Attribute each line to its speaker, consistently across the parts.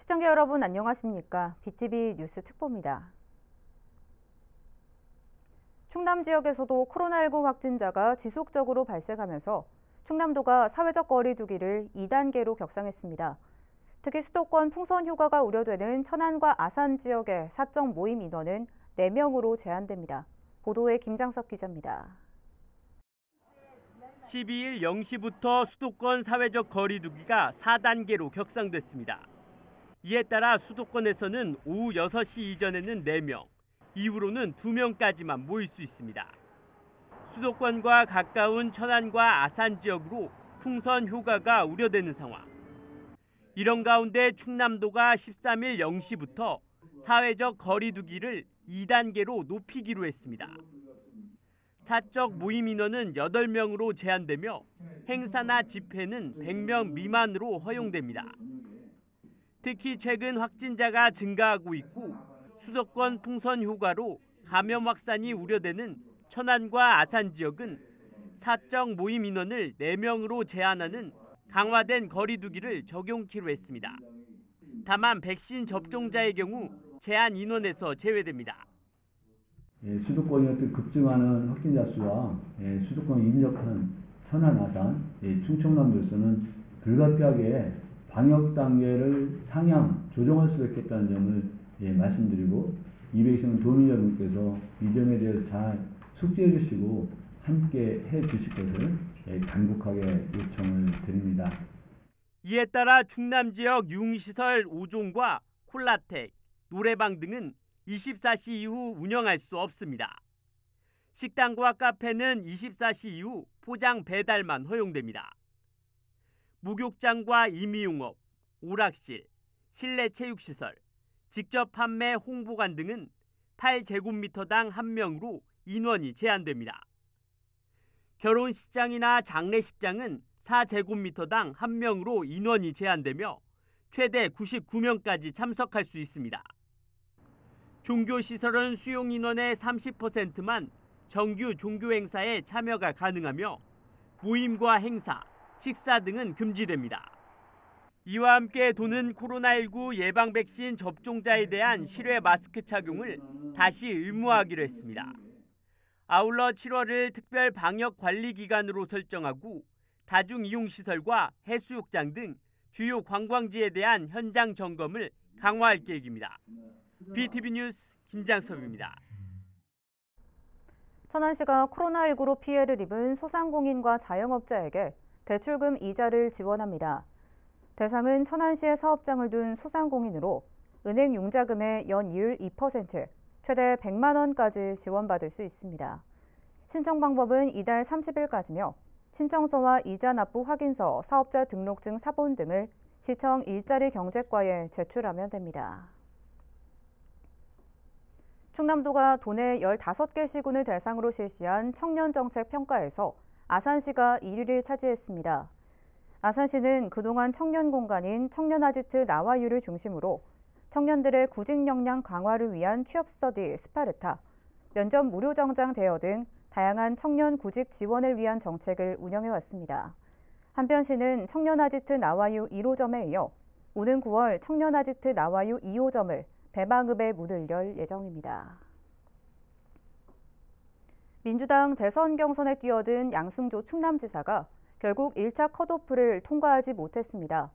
Speaker 1: 시청자 여러분 안녕하십니까? BTV 뉴스 특보입니다. 충남 지역에서도 코로나19 확진자가 지속적으로 발생하면서 충남도가 사회적 거리 두기를 2단계로 격상했습니다. 특히 수도권 풍선 휴가가 우려되는 천안과 아산 지역의 사적 모임 인원은 4명으로 제한됩니다. 보도에 김장석 기자입니다.
Speaker 2: 12일 0시부터 수도권 사회적 거리 두기가 4단계로 격상됐습니다. 이에 따라 수도권에서는 오후 6시 이전에는 4명, 이후로는 2명까지만 모일 수 있습니다. 수도권과 가까운 천안과 아산 지역으로 풍선 효과가 우려되는 상황. 이런 가운데 충남도가 13일 0시부터 사회적 거리 두기를 2단계로 높이기로 했습니다. 사적 모임 인원은 8명으로 제한되며 행사나 집회는 100명 미만으로 허용됩니다. 특히 최근 확진자가 증가하고 있고 수도권 풍선 효과로 감염 확산이 우려되는 천안과 아산 지역은 사적 모임 인원을 4명으로 제한하는 강화된 거리 두기를 적용키로 했습니다. 다만 백신 접종자의 경우 제한 인원에서 제외됩니다.
Speaker 3: 수도권이 급증하는 확진자 수와 수도권 인접한 천안, 아산, 충청남도에서는 불가피하게 방역 단계를 상향 조정할 수밖에 없다는 점을 말씀드리고 이 백신은 도민 여러분께서 이 점에 대해서 잘 숙지해 주시고 함께 해 주실 것을 간곡하게 요청을 드립니다.
Speaker 2: 이에 따라 충남 지역 유흥시설 5종과 콜라텍, 노래방 등은 24시 이후 운영할 수 없습니다. 식당과 카페는 24시 이후 포장 배달만 허용됩니다. 목욕장과 임의용업, 오락실, 실내 체육시설, 직접 판매 홍보관 등은 8제곱미터당 1명으로 인원이 제한됩니다. 결혼식장이나 장례식장은 4제곱미터당 1명으로 인원이 제한되며 최대 99명까지 참석할 수 있습니다. 종교시설은 수용 인원의 30%만 정규 종교 행사에 참여가 가능하며 모임과 행사, 식사 등은 금지됩니다. 이와 함께 도는 코로나19 예방 백신 접종자에 대한 실외 마스크 착용을 다시 의무화하기로 했습니다. 아울러 7월을 특별 방역 관리 기간으로 설정하고 다중이용시설과 해수욕장 등 주요 관광지에 대한 현장 점검을 강화할 계획입니다. BTV 뉴스 김장섭입니다.
Speaker 1: 천안시가 코로나19로 피해를 입은 소상공인과 자영업자에게 대출금 이자를 지원합니다. 대상은 천안시에 사업장을 둔 소상공인으로 은행 융자금의 연이율 2%, 최대 100만 원까지 지원받을 수 있습니다. 신청 방법은 이달 30일까지며 신청서와 이자 납부 확인서, 사업자 등록증 사본 등을 시청 일자리 경제과에 제출하면 됩니다. 충남도가 도내 15개 시군을 대상으로 실시한 청년정책 평가에서 아산시가 1위를 차지했습니다. 아산시는 그동안 청년 공간인 청년아지트 나와유를 중심으로 청년들의 구직 역량 강화를 위한 취업 스터디 스파르타, 면접 무료 정장 대여 등 다양한 청년 구직 지원을 위한 정책을 운영해왔습니다. 한편 시는 청년아지트 나와유 1호점에 이어 오는 9월 청년아지트 나와유 2호점을 배방읍에 문을 열 예정입니다. 민주당 대선 경선에 뛰어든 양승조 충남지사가 결국 1차 컷오프를 통과하지 못했습니다.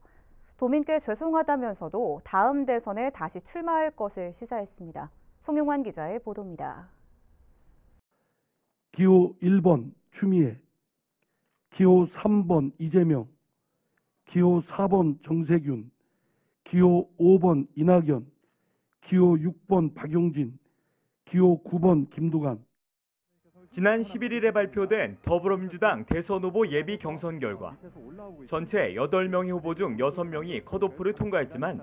Speaker 1: 도민께 죄송하다면서도 다음 대선에 다시 출마할 것을 시사했습니다. 송용환 기자의 보도입니다.
Speaker 4: 기호 1번 추미애, 기호 3번 이재명, 기호 4번 정세균, 기호 5번 이낙연, 기호 6번 박용진, 기호 9번 김두관.
Speaker 5: 지난 11일에 발표된 더불어민주당 대선 후보 예비 경선 결과 전체 8명의 후보 중 6명이 컷오프를 통과했지만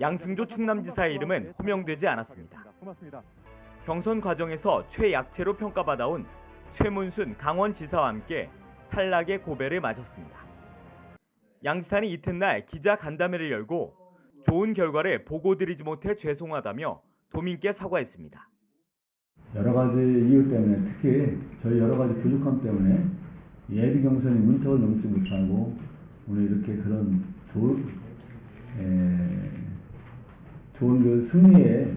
Speaker 5: 양승조 충남지사의 이름은 호명되지 않았습니다. 경선 과정에서 최약체로 평가받아온 최문순 강원지사와 함께 탈락의 고배를 맞았습니다. 양 지사는 이튿날 기자 간담회를 열고 좋은 결과를 보고드리지 못해 죄송하다며 도민께 사과했습니다.
Speaker 3: 여러 가지 이유 때문에 특히 저희 여러 가지 부족함 때문에 예비 경선이 문턱을 넘지 못하고 오늘 이렇게 그런 좋은 그 승리의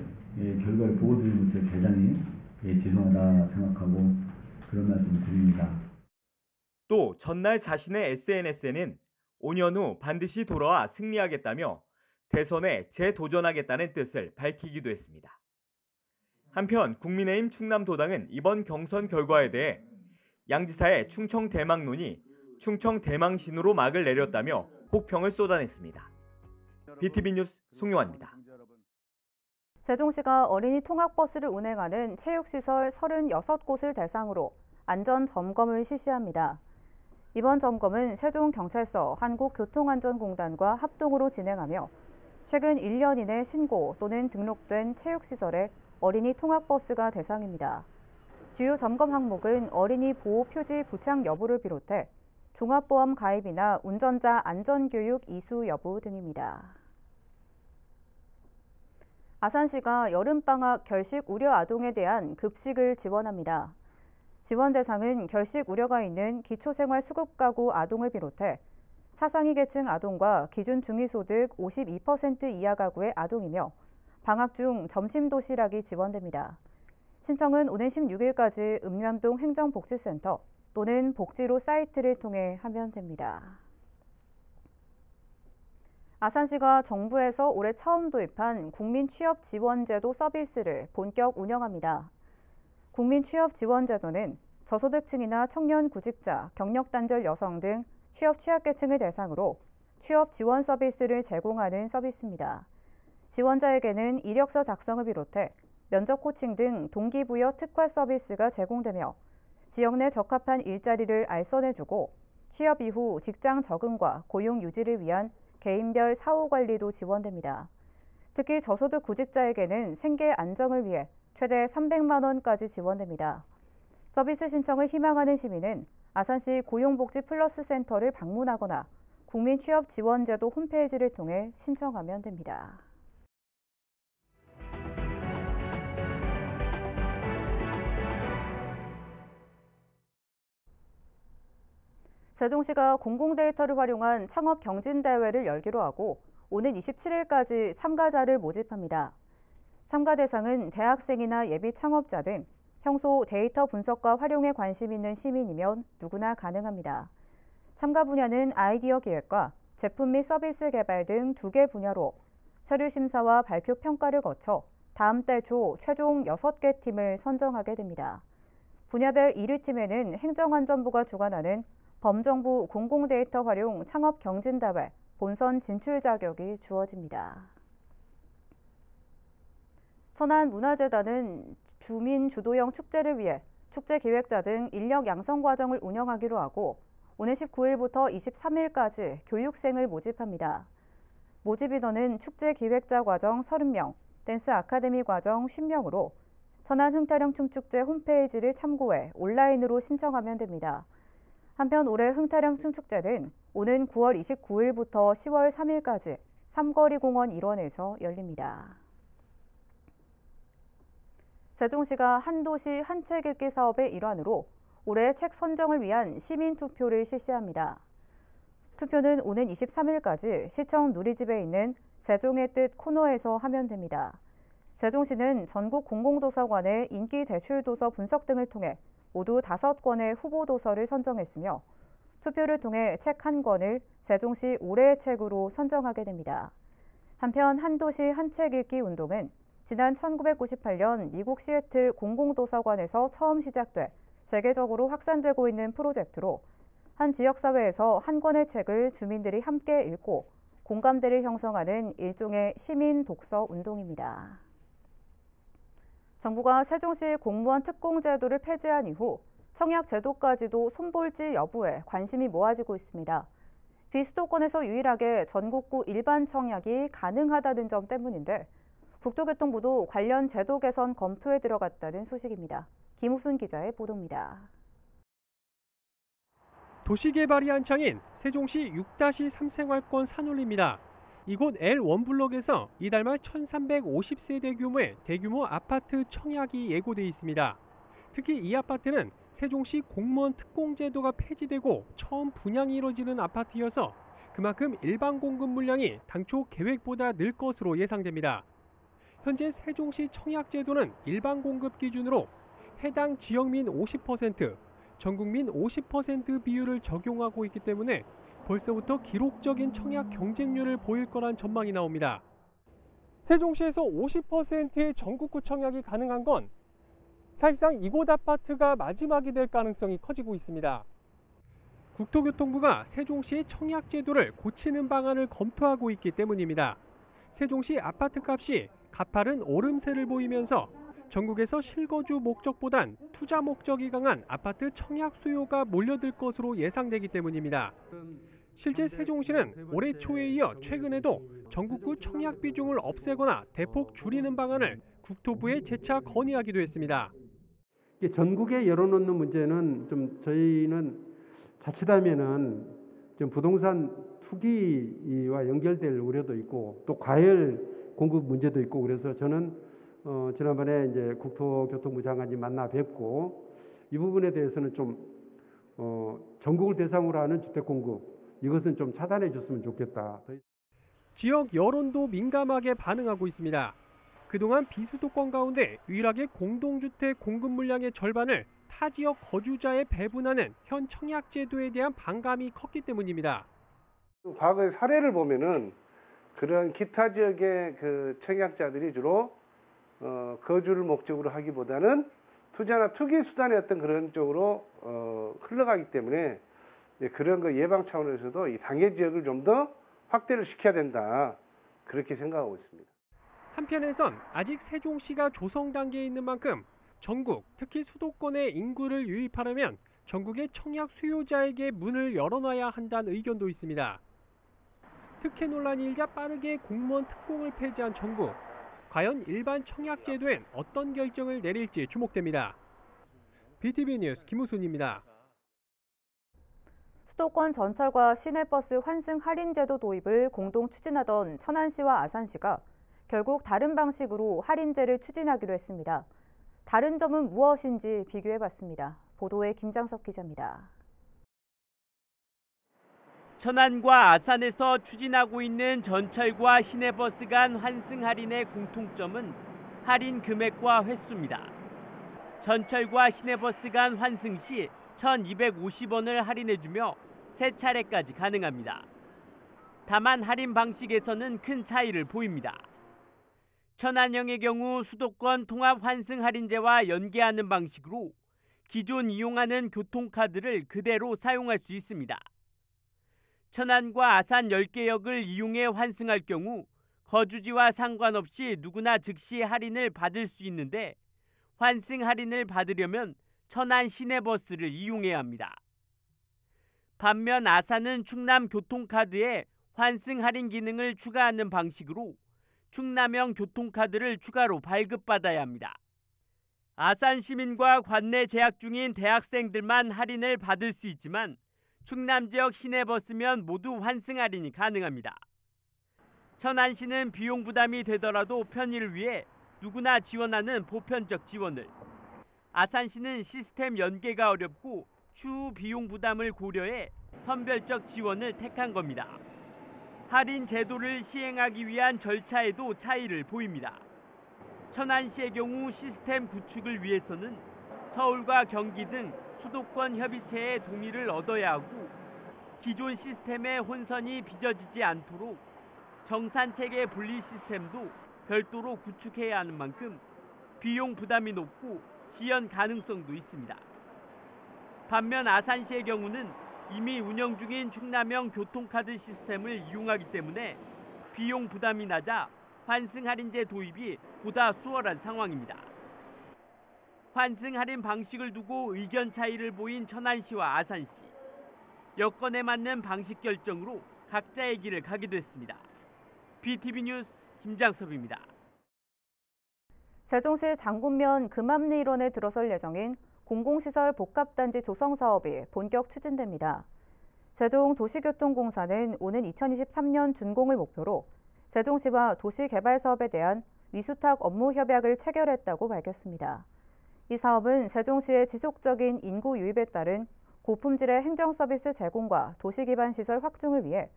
Speaker 3: 결과를 보고 드리지 못해 대단히 죄송하다 생각하고 그런 말씀을 드립니다.
Speaker 5: 또 전날 자신의 SNS에는 5년 후 반드시 돌아와 승리하겠다며 대선에 재도전하겠다는 뜻을 밝히기도 했습니다. 한편 국민의힘 충남도당은 이번 경선 결과에 대해 양 지사의 충청 대망론이 충청 대망신으로 막을 내렸다며 혹평을 쏟아냈습니다. BTV 뉴스 송용환입니다.
Speaker 1: 세종시가 어린이 통학버스를 운행하는 체육시설 36곳을 대상으로 안전점검을 실시합니다. 이번 점검은 세종경찰서 한국교통안전공단과 합동으로 진행하며 최근 1년 이내 신고 또는 등록된 체육시설의 어린이 통학버스가 대상입니다. 주요 점검 항목은 어린이 보호 표지 부착 여부를 비롯해 종합보험 가입이나 운전자 안전교육 이수 여부 등입니다. 아산시가 여름방학 결식 우려 아동에 대한 급식을 지원합니다. 지원 대상은 결식 우려가 있는 기초생활수급가구 아동을 비롯해 차상위 계층 아동과 기준 중위소득 52% 이하 가구의 아동이며 방학 중 점심 도시락이 지원됩니다. 신청은 오는 16일까지 읍면동 행정복지센터 또는 복지로 사이트를 통해 하면 됩니다. 아산시가 정부에서 올해 처음 도입한 국민취업지원제도 서비스를 본격 운영합니다. 국민취업지원제도는 저소득층이나 청년 구직자, 경력단절 여성 등 취업 취약계층을 대상으로 취업 지원 서비스를 제공하는 서비스입니다. 지원자에게는 이력서 작성을 비롯해 면접 코칭 등 동기부여 특화 서비스가 제공되며 지역 내 적합한 일자리를 알선해주고 취업 이후 직장 적응과 고용 유지를 위한 개인별 사후 관리도 지원됩니다. 특히 저소득 구직자에게는 생계 안정을 위해 최대 300만 원까지 지원됩니다. 서비스 신청을 희망하는 시민은 아산시 고용복지 플러스 센터를 방문하거나 국민취업지원제도 홈페이지를 통해 신청하면 됩니다. 세종시가 공공데이터를 활용한 창업경진대회를 열기로 하고 오는 27일까지 참가자를 모집합니다. 참가 대상은 대학생이나 예비 창업자 등 평소 데이터 분석과 활용에 관심 있는 시민이면 누구나 가능합니다. 참가 분야는 아이디어 기획과 제품 및 서비스 개발 등 2개 분야로 서류 심사와 발표 평가를 거쳐 다음 달 초 최종 6개 팀을 선정하게 됩니다. 분야별 1위 팀에는 행정안전부가 주관하는 범정부 공공데이터 활용 창업경진대회 본선 진출 자격이 주어집니다. 천안문화재단은 주민 주도형 축제를 위해 축제 기획자 등 인력 양성 과정을 운영하기로 하고 오는 19일부터 23일까지 교육생을 모집합니다. 모집 인원은 축제 기획자 과정 30명, 댄스 아카데미 과정 50명으로 천안 흥타령 춤축제 홈페이지를 참고해 온라인으로 신청하면 됩니다. 한편 올해 흥타령 춤축제는 오는 9월 29일부터 10월 3일까지 삼거리공원 일원에서 열립니다. 세종시가 한도시 한 책 읽기 사업의 일환으로 올해 책 선정을 위한 시민투표를 실시합니다. 투표는 오는 23일까지 시청 누리집에 있는 세종의 뜻 코너에서 하면 됩니다. 세종시는 전국 공공도서관의 인기 대출도서 분석 등을 통해 모두 5권의 후보도서를 선정했으며 투표를 통해 책 1권을 세종시 올해의 책으로 선정하게 됩니다. 한편 한도시 한 책 읽기 운동은 지난 1998년 미국 시애틀 공공도서관에서 처음 시작돼 세계적으로 확산되고 있는 프로젝트로 한 지역사회에서 한 권의 책을 주민들이 함께 읽고 공감대를 형성하는 일종의 시민 독서 운동입니다. 정부가 세종시 공무원 특공제도를 폐지한 이후 청약 제도까지도 손볼지 여부에 관심이 모아지고 있습니다. 비수도권에서 유일하게 전국구 일반 청약이 가능하다는 점 때문인데 국토교통부도 관련 제도 개선 검토에 들어갔다는 소식입니다. 김우순 기자의 보도입니다.
Speaker 6: 도시개발이 한창인 세종시 6-3 생활권 산울리입니다. 이곳 L1블록에서 이달 말 1,350세대 규모의 대규모 아파트 청약이 예고돼 있습니다. 특히 이 아파트는 세종시 공무원 특공제도가 폐지되고 처음 분양이 이뤄지는 아파트여서 그만큼 일반 공급 물량이 당초 계획보다 늘 것으로 예상됩니다. 현재 세종시 청약제도는 일반 공급 기준으로 해당 지역민 50%, 전국민 50% 비율을 적용하고 있기 때문에 벌써부터 기록적인 청약 경쟁률을 보일 거란 전망이 나옵니다. 세종시에서 50%의 전국구 청약이 가능한 건 사실상 이곳 아파트가 마지막이 될 가능성이 커지고 있습니다. 국토교통부가 세종시의 청약 제도를 고치는 방안을 검토하고 있기 때문입니다. 세종시 아파트값이 가파른 오름세를 보이면서 전국에서 실거주 목적보단 투자 목적이 강한 아파트 청약 수요가 몰려들 것으로 예상되기 때문입니다. 실제 세종시는 올해 초에 이어 최근에도 전국구 청약 비중을 없애거나 대폭 줄이는 방안을 국토부에 재차 건의하기도 했습니다.
Speaker 7: 전국에 열어놓는 문제는 좀 저희는 자칫하면은 좀 부동산 투기와 연결될 우려도 있고 또 과열 공급 문제도 있고 그래서 저는 지난번에 이제 국토교통부 장관님 만나 뵙고 이 부분에 대해서는 좀 전국을 대상으로 하는 주택 공급 이것은 좀 차단해 줬으면 좋겠다.
Speaker 6: 지역 여론도 민감하게 반응하고 있습니다. 그동안 비수도권 가운데 유일하게 공동주택 공급 물량의 절반을 타 지역 거주자에 배분하는 현 청약 제도에 대한 반감이 컸기 때문입니다.
Speaker 8: 과거의 사례를 보면은 그런 기타 지역의 그 청약자들이 주로 거주를 목적으로 하기보다는 투자나 투기 수단의 어떤 그런 쪽으로 흘러가기 때문에 그런 거 예방 차원에서도 이 당해 지역을 좀 더 확대를 시켜야 된다 그렇게 생각하고 있습니다.
Speaker 6: 한편에선 아직 세종시가 조성 단계에 있는 만큼 전국, 특히 수도권의 인구를 유입하려면 전국의 청약 수요자에게 문을 열어놔야 한다는 의견도 있습니다. 특혜 논란이 일자 빠르게 공무원 특공을 폐지한 정부. 과연 일반 청약 제도엔 어떤 결정을 내릴지 주목됩니다. BTV 뉴스 김우순입니다.
Speaker 1: 수도권 전철과 시내버스 환승 할인 제도 도입을 공동 추진하던 천안시와 아산시가 결국 다른 방식으로 할인제를 추진하기로 했습니다. 다른 점은 무엇인지 비교해봤습니다. 보도에 김장석 기자입니다.
Speaker 2: 천안과 아산에서 추진하고 있는 전철과 시내버스 간 환승 할인의 공통점은 할인 금액과 횟수입니다. 전철과 시내버스 간 환승 시 1,250원을 할인해주며 3차례까지 가능합니다. 다만 할인 방식에서는 큰 차이를 보입니다. 천안형의 경우 수도권 통합 환승 할인제와 연계하는 방식으로 기존 이용하는 교통카드를 그대로 사용할 수 있습니다. 천안과 아산 10개역을 이용해 환승할 경우 거주지와 상관없이 누구나 즉시 할인을 받을 수 있는데 환승 할인을 받으려면 천안 시내버스를 이용해야 합니다. 반면 아산은 충남 교통카드에 환승 할인 기능을 추가하는 방식으로 충남형 교통카드를 추가로 발급받아야 합니다. 아산 시민과 관내 재학 중인 대학생들만 할인을 받을 수 있지만 충남 지역 시내버스면 모두 환승 할인이 가능합니다. 천안시는 비용 부담이 되더라도 편의를 위해 누구나 지원하는 보편적 지원을, 아산시는 시스템 연계가 어렵고 추후 비용 부담을 고려해 선별적 지원을 택한 겁니다. 할인 제도를 시행하기 위한 절차에도 차이를 보입니다. 천안시의 경우 시스템 구축을 위해서는 서울과 경기 등 수도권 협의체의 동의를 얻어야 하고 기존 시스템의 혼선이 빚어지지 않도록 정산체계 분리 시스템도 별도로 구축해야 하는 만큼 비용 부담이 높고 지연 가능성도 있습니다. 반면 아산시의 경우는 이미 운영 중인 충남형 교통카드 시스템을 이용하기 때문에 비용 부담이 낮아 환승 할인제 도입이 보다 수월한 상황입니다. 환승 할인 방식을 두고 의견 차이를 보인 천안시와 아산시. 여건에 맞는 방식 결정으로 각자의 길을 가기도 했습니다. BTV 뉴스 김장섭입니다.
Speaker 1: 세종시 장군면 금암리 일원에 들어설 예정인 공공시설 복합단지 조성 사업이 본격 추진됩니다. 세종도시교통공사는 오는 2023년 준공을 목표로 세종시와 도시개발사업에 대한 위수탁 업무 협약을 체결했다고 밝혔습니다. 이 사업은 세종시의 지속적인 인구 유입에 따른 고품질의 행정서비스 제공과 도시기반 시설 확충을 위해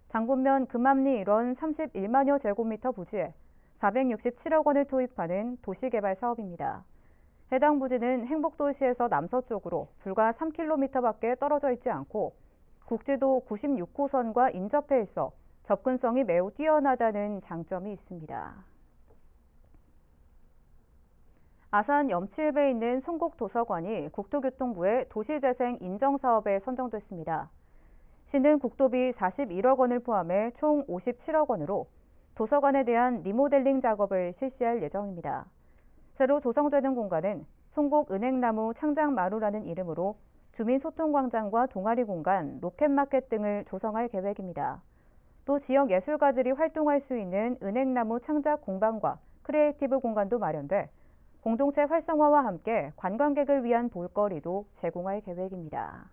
Speaker 1: 장군면 금암리 일원 31만여 제곱미터 부지에 467억 원을 투입하는 도시개발 사업입니다. 해당 부지는 행복도시에서 남서쪽으로 불과 3km밖에 떨어져 있지 않고 국지도 96호선과 인접해 있어 접근성이 매우 뛰어나다는 장점이 있습니다. 아산 염치읍에 있는 송곡도서관이 국토교통부의 도시재생 인정사업에 선정됐습니다. 시는 국도비 41억 원을 포함해 총 57억 원으로 도서관에 대한 리모델링 작업을 실시할 예정입니다. 새로 조성되는 공간은 송곡은행나무 창작마루라는 이름으로 주민소통광장과 동아리 공간, 로켓마켓 등을 조성할 계획입니다. 또 지역 예술가들이 활동할 수 있는 은행나무 창작 공방과 크리에이티브 공간도 마련돼 공동체 활성화와 함께 관광객을 위한 볼거리도 제공할 계획입니다.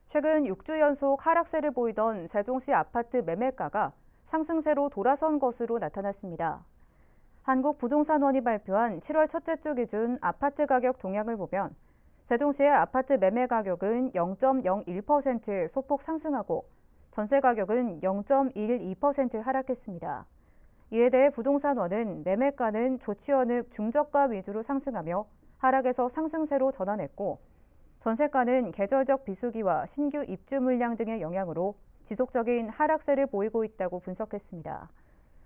Speaker 1: 최근 6주 연속 하락세를 보이던 세종시 아파트 매매가가 상승세로 돌아선 것으로 나타났습니다. 한국부동산원이 발표한 7월 첫째 주 기준 아파트 가격 동향을 보면 세종시의 아파트 매매 가격은 0.01% 소폭 상승하고 전세 가격은 0.12% 하락했습니다. 이에 대해 부동산원은 매매가는 좋지 어느 중저가 위주로 상승하며 하락에서 상승세로 전환했고 전세가는 계절적 비수기와 신규 입주 물량 등의 영향으로 지속적인 하락세를 보이고 있다고 분석했습니다.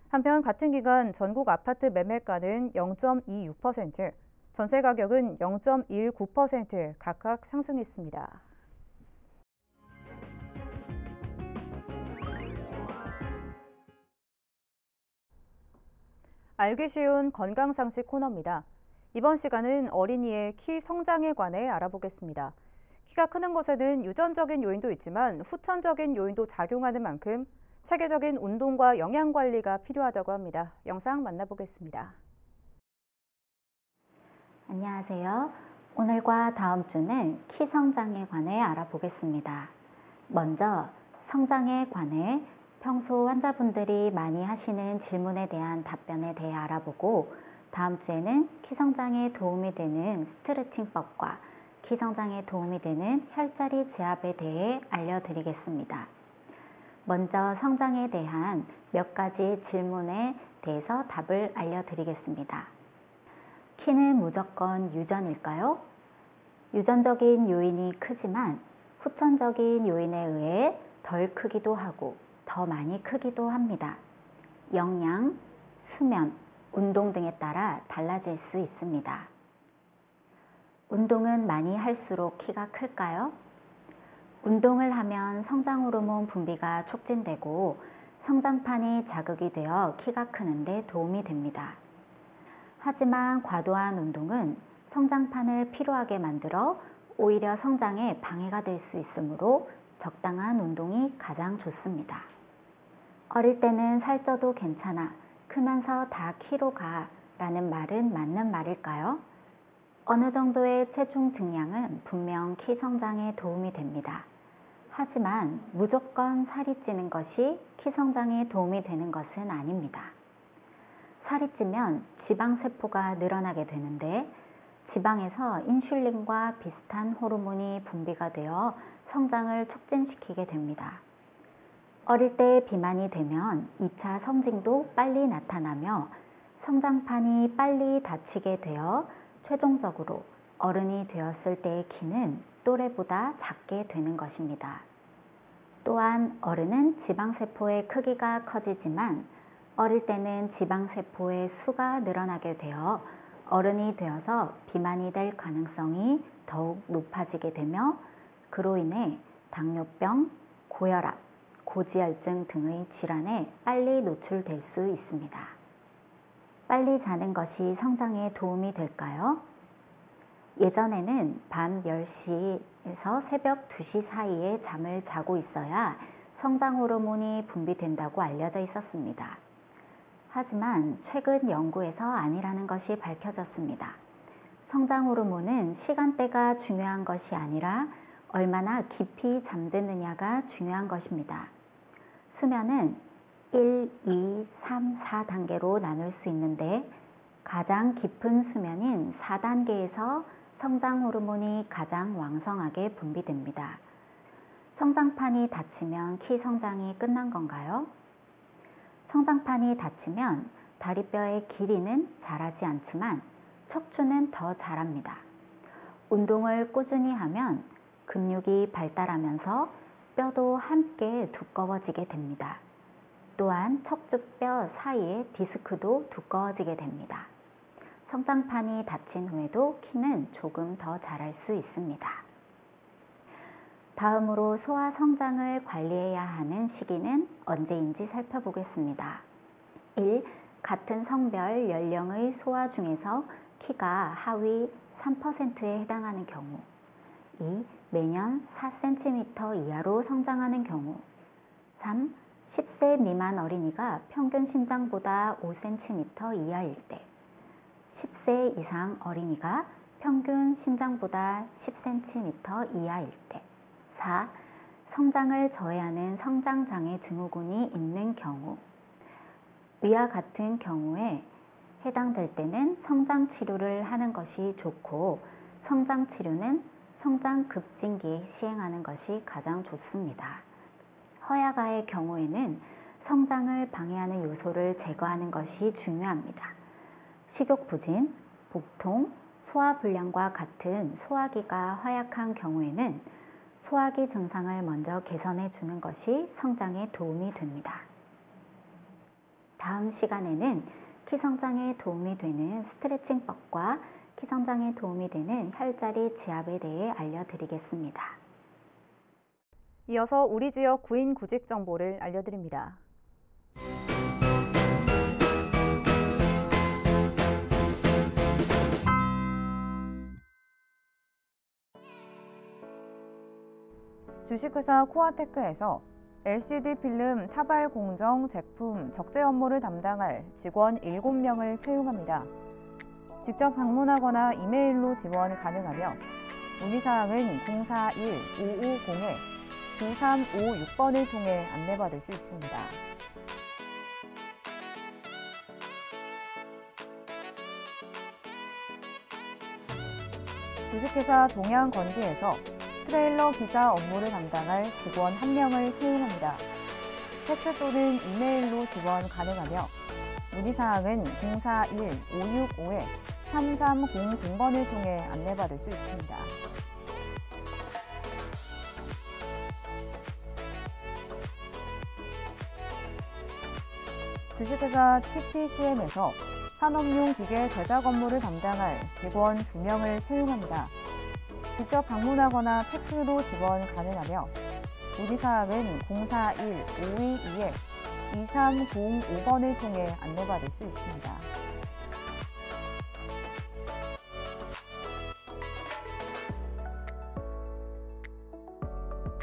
Speaker 1: 한편 같은 기간 전국 아파트 매매가는 0.26%, 전세 가격은 0.19% 각각 상승했습니다. 알기 쉬운 건강상식 코너입니다. 이번 시간은 어린이의 키 성장에 관해 알아보겠습니다. 키가 크는 것에는 유전적인 요인도 있지만 후천적인 요인도 작용하는 만큼 체계적인 운동과 영양 관리가 필요하다고 합니다. 영상 만나보겠습니다.
Speaker 9: 안녕하세요. 오늘과 다음 주는 키 성장에 관해 알아보겠습니다. 먼저 성장에 관해 평소 환자분들이 많이 하시는 질문에 대한 답변에 대해 알아보고 다음 주에는 키 성장에 도움이 되는 스트레칭법과 키 성장에 도움이 되는 혈자리 지압에 대해 알려드리겠습니다. 먼저 성장에 대한 몇 가지 질문에 대해서 답을 알려드리겠습니다. 키는 무조건 유전일까요? 유전적인 요인이 크지만 후천적인 요인에 의해 덜 크기도 하고 더 많이 크기도 합니다. 영양, 수면, 운동 등에 따라 달라질 수 있습니다. 운동은 많이 할수록 키가 클까요? 운동을 하면 성장 호르몬 분비가 촉진되고 성장판이 자극이 되어 키가 크는데 도움이 됩니다. 하지만 과도한 운동은 성장판을 피로하게 만들어 오히려 성장에 방해가 될 수 있으므로 적당한 운동이 가장 좋습니다. 어릴 때는 살쪄도 괜찮아, 크면서 다 키로 가 라는 말은 맞는 말일까요? 어느 정도의 체중 증량은 분명 키 성장에 도움이 됩니다. 하지만 무조건 살이 찌는 것이 키 성장에 도움이 되는 것은 아닙니다. 살이 찌면 지방세포가 늘어나게 되는데 지방에서 인슐린과 비슷한 호르몬이 분비가 되어 성장을 촉진시키게 됩니다. 어릴 때 비만이 되면 2차 성징도 빨리 나타나며 성장판이 빨리 닫히게 되어 최종적으로 어른이 되었을 때의 키는 또래보다 작게 되는 것입니다. 또한 어른은 지방세포의 크기가 커지지만 어릴 때는 지방세포의 수가 늘어나게 되어 어른이 되어서 비만이 될 가능성이 더욱 높아지게 되며 그로 인해 당뇨병, 고혈압, 고지혈증 등의 질환에 빨리 노출될 수 있습니다. 빨리 자는 것이 성장에 도움이 될까요? 예전에는 밤 10시에서 새벽 2시 사이에 잠을 자고 있어야 성장 호르몬이 분비된다고 알려져 있었습니다. 하지만 최근 연구에서 아니라는 것이 밝혀졌습니다. 성장 호르몬은 시간대가 중요한 것이 아니라 얼마나 깊이 잠드느냐가 중요한 것입니다. 수면은 1, 2, 3, 4단계로 나눌 수 있는데 가장 깊은 수면인 4단계에서 성장 호르몬이 가장 왕성하게 분비됩니다. 성장판이 닫히면 키 성장이 끝난 건가요? 성장판이 닫히면 다리뼈의 길이는 자라지 않지만 척추는 더 자랍니다. 운동을 꾸준히 하면 근육이 발달하면서 뼈도 함께 두꺼워지게 됩니다. 또한 척추뼈 사이의 디스크도 두꺼워지게 됩니다. 성장판이 닫힌 후에도 키는 조금 더 자랄 수 있습니다. 다음으로 소아 성장을 관리해야 하는 시기는 언제인지 살펴보겠습니다. 1. 같은 성별 연령의 소아 중에서 키가 하위 3%에 해당하는 경우. 2. 매년 4cm 이하로 성장하는 경우. 3. 10세 미만 어린이가 평균 신장보다 5cm 이하일 때. 10세 이상 어린이가 평균 신장보다 10cm 이하일 때. 4. 성장을 저해하는 성장장애 증후군이 있는 경우. 위와 같은 경우에 해당될 때는 성장치료를 하는 것이 좋고 성장치료는 성장급진기에 시행하는 것이 가장 좋습니다. 허약아의 경우에는 성장을 방해하는 요소를 제거하는 것이 중요합니다. 식욕부진, 복통, 소화불량과 같은 소화기가 허약한 경우에는 소화기 증상을 먼저 개선해 주는 것이 성장에 도움이 됩니다. 다음 시간에는 키 성장에 도움이 되는 스트레칭법과 키 성장에 도움이 되는 혈자리 지압에 대해 알려드리겠습니다.
Speaker 1: 이어서 우리 지역 구인 구직 정보를 알려드립니다. 주식회사 코아테크에서 LCD 필름 타발 공정 제품 적재 업무를 담당할 직원 7명을 채용합니다. 직접 방문하거나 이메일로 지원 가능하며 문의사항은 041-550-9356번을 통해 안내받을 수 있습니다. 주식회사 동양건기에서 트레일러 기사 업무를 담당할 직원 1명을 채용합니다. 팩스 또는 이메일로 지원 가능하며 문의사항은 041-565-3300번을 통해 안내받을 수 있습니다. 주식회사 TTCM에서 산업용 기계 제작 업무를 담당할 직원 2명을 채용합니다. 직접 방문하거나 팩스로 지원 가능하며 문의사항은 041-522-2305번을 통해 안내받을 수 있습니다.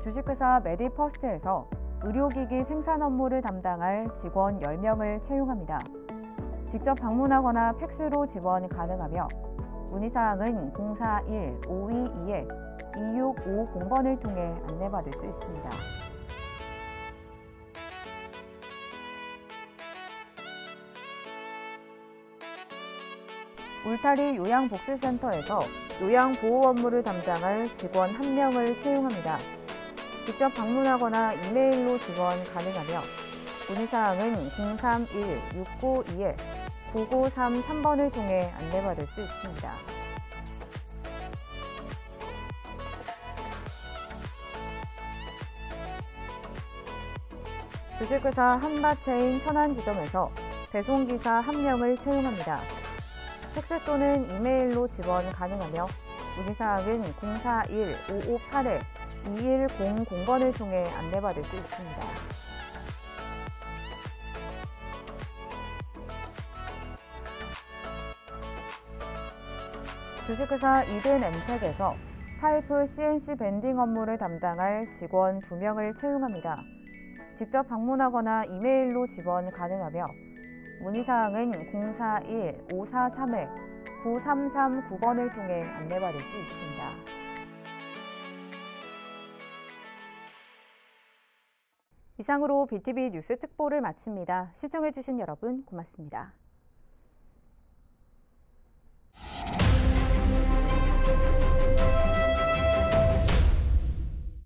Speaker 1: 주식회사 메디퍼스트에서 의료기기 생산 업무를 담당할 직원 10명을 채용합니다. 직접 방문하거나 팩스로 지원 가능하며 문의사항은 041-522-2650번을 통해 안내받을 수 있습니다. 울타리 요양복지센터에서 요양보호 업무를 담당할 직원 1명을 채용합니다. 직접 방문하거나 이메일로 지원 가능하며 문의사항은 031-692-9933번을 통해 안내받을 수 있습니다. 주식회사 한바체인 천안지점에서 배송기사 1명을 채용합니다. 팩스 또는 이메일로 지원 가능하며 문의사항은 041-558-2100번을 통해 안내받을 수 있습니다. 주식회사 이든엠텍에서 파이프 CNC 밴딩 업무를 담당할 직원 2명을 채용합니다. 직접 방문하거나 이메일로 지원 가능하며 문의사항은 041-543-9339번을 통해 안내받을 수 있습니다. 이상으로 BTV 뉴스 특보를 마칩니다. 시청해주신 여러분 고맙습니다.